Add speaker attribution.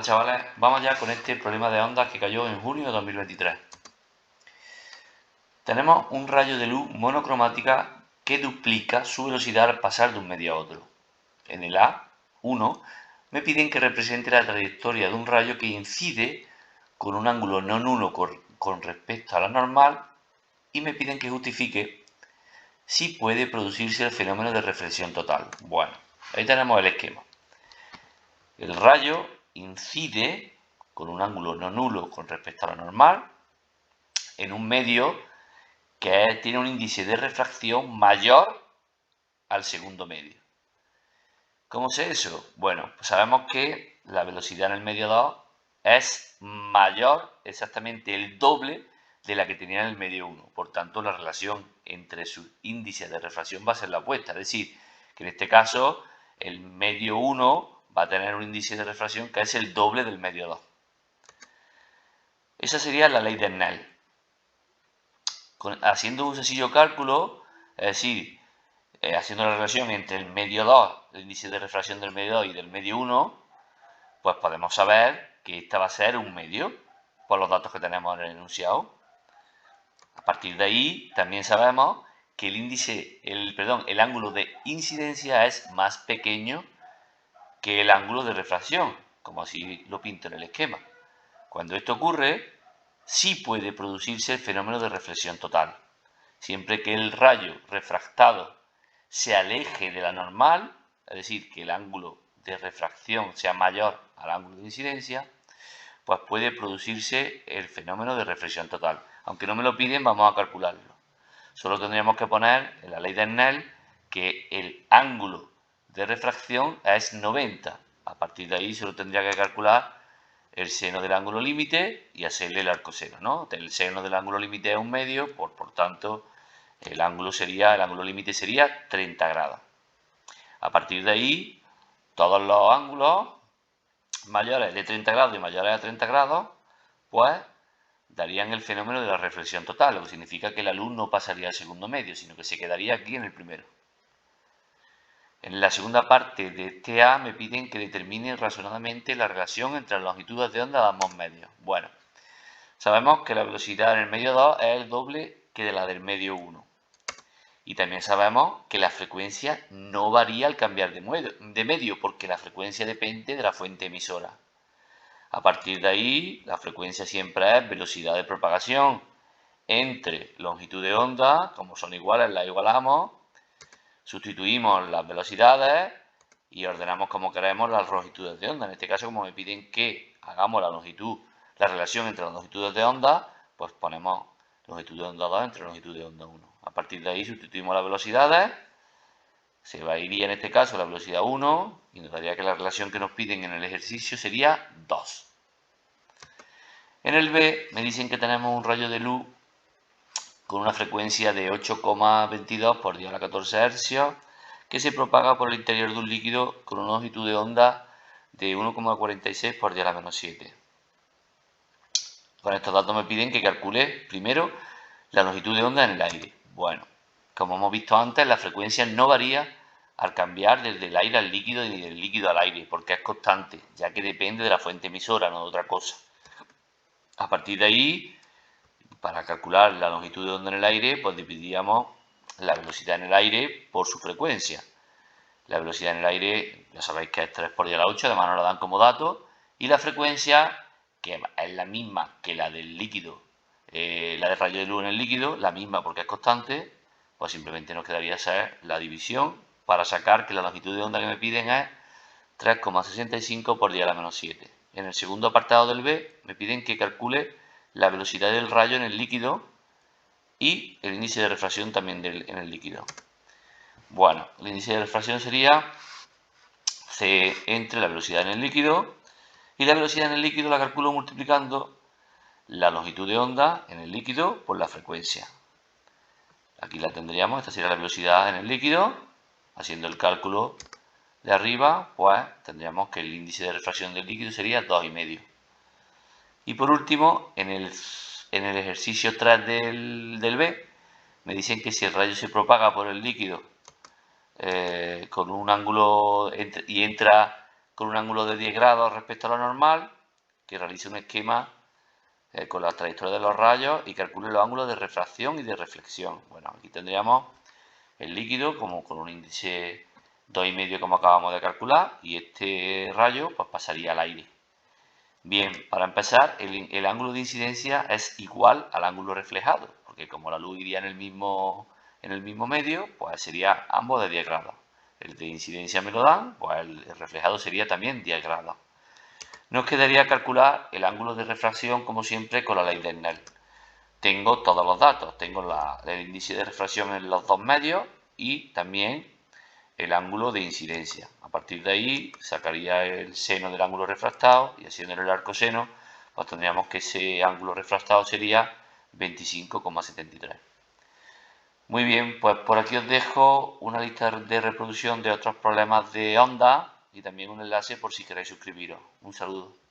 Speaker 1: chavales, vamos ya con este problema de ondas que cayó en junio de 2023. Tenemos un rayo de luz monocromática que duplica su velocidad al pasar de un medio a otro. En el A1 me piden que represente la trayectoria de un rayo que incide con un ángulo no nulo con respecto a la normal y me piden que justifique si puede producirse el fenómeno de reflexión total. Bueno, ahí tenemos el esquema. El rayo incide con un ángulo no nulo con respecto a la normal en un medio que tiene un índice de refracción mayor al segundo medio. ¿Cómo sé eso? Bueno, pues sabemos que la velocidad en el medio 2 es mayor, exactamente el doble de la que tenía en el medio 1. Por tanto, la relación entre sus índices de refracción va a ser la opuesta. Es decir, que en este caso el medio 1 va a tener un índice de refracción que es el doble del medio 2. Esa sería la ley de Snell. Haciendo un sencillo cálculo, es decir, haciendo la relación entre el medio 2, el índice de refracción del medio 2 y del medio 1, pues podemos saber que esta va a ser un medio, por los datos que tenemos en el enunciado. A partir de ahí, también sabemos que el ángulo de incidencia es más pequeño que el ángulo de refracción, como así lo pinto en el esquema. Cuando esto ocurre, sí puede producirse el fenómeno de reflexión total. Siempre que el rayo refractado se aleje de la normal, es decir, que el ángulo de refracción sea mayor al ángulo de incidencia, pues puede producirse el fenómeno de reflexión total. Aunque no me lo piden, vamos a calcularlo. Solo tendríamos que poner en la ley de Snell que el ángulo de refracción es 90. A partir de ahí solo tendría que calcular el seno del ángulo límite y hacerle el arcoseno, ¿no? El seno del ángulo límite es un medio, por tanto, el ángulo límite sería 30 grados. A partir de ahí, todos los ángulos mayores de 30 grados y mayores a 30 grados, pues darían el fenómeno de la reflexión total, lo que significa que la luz no pasaría al segundo medio, sino que se quedaría aquí en el primero. En la segunda parte de este A me piden que determine razonadamente la relación entre las longitudes de onda de ambos medios. Bueno, sabemos que la velocidad en el medio 2 es el doble que de la del medio 1. Y también sabemos que la frecuencia no varía al cambiar de medio, porque la frecuencia depende de la fuente emisora. A partir de ahí, la frecuencia siempre es velocidad de propagación entre longitud de onda, como son iguales, las igualamos, sustituimos las velocidades y ordenamos como queremos las longitudes de onda. En este caso, como me piden que hagamos la relación entre las longitudes de onda, pues ponemos longitud de onda 2 entre longitud de onda 1. A partir de ahí sustituimos las velocidades, se va a ir en este caso la velocidad 1 y nos daría que la relación que nos piden en el ejercicio sería 2. En el B me dicen que tenemos un rayo de luz con una frecuencia de 8,22 por 10 a la 14 Hz que se propaga por el interior de un líquido con una longitud de onda de 1,46 por 10 a la menos 7. Con estos datos me piden que calcule primero la longitud de onda en el aire. Bueno, como hemos visto antes, la frecuencia no varía al cambiar desde el aire al líquido y del líquido al aire, porque es constante, ya que depende de la fuente emisora, no de otra cosa. A partir de ahí, para calcular la longitud de onda en el aire, pues dividíamos la velocidad en el aire por su frecuencia. La velocidad en el aire, ya sabéis que es 3 por 10 a la 8, además nos la dan como dato, y la frecuencia, que es la misma que la del líquido, la del rayo de luz en el líquido, la misma porque es constante, pues simplemente nos quedaría ser la división para sacar que la longitud de onda que me piden es 3,65 por 10 a la menos 7. En el segundo apartado del B me piden que calcule la velocidad del rayo en el líquido y el índice de refracción también en el líquido. Bueno, el índice de refracción sería C entre la velocidad en el líquido, y la velocidad en el líquido la calculo multiplicando la longitud de onda en el líquido por la frecuencia. Aquí la tendríamos, esta sería la velocidad en el líquido, haciendo el cálculo de arriba, pues tendríamos que el índice de refracción del líquido sería 2,5. Y por último, en el ejercicio 3 del B, me dicen que si el rayo se propaga por el líquido con un ángulo y entra con un ángulo de 10 grados respecto a lo normal, que realice un esquema con la trayectoria de los rayos y calcule los ángulos de refracción y de reflexión. Bueno, aquí tendríamos el líquido como con un índice 2,5 como acabamos de calcular, y este rayo pues pasaría al aire. Bien, para empezar, el ángulo de incidencia es igual al ángulo reflejado, porque como la luz iría en el mismo medio, pues sería ambos de 10 grados. El de incidencia me lo dan, pues el reflejado sería también 10 grados. Nos quedaría calcular el ángulo de refracción, como siempre, con la ley de Snell. Tengo todos los datos, tengo el índice de refracción en los dos medios y también el ángulo de incidencia. A partir de ahí sacaría el seno del ángulo refractado y haciendo el arcoseno, pues tendríamos que ese ángulo refractado sería 25,73. Muy bien, pues por aquí os dejo una lista de reproducción de otros problemas de onda y también un enlace por si queréis suscribiros. Un saludo.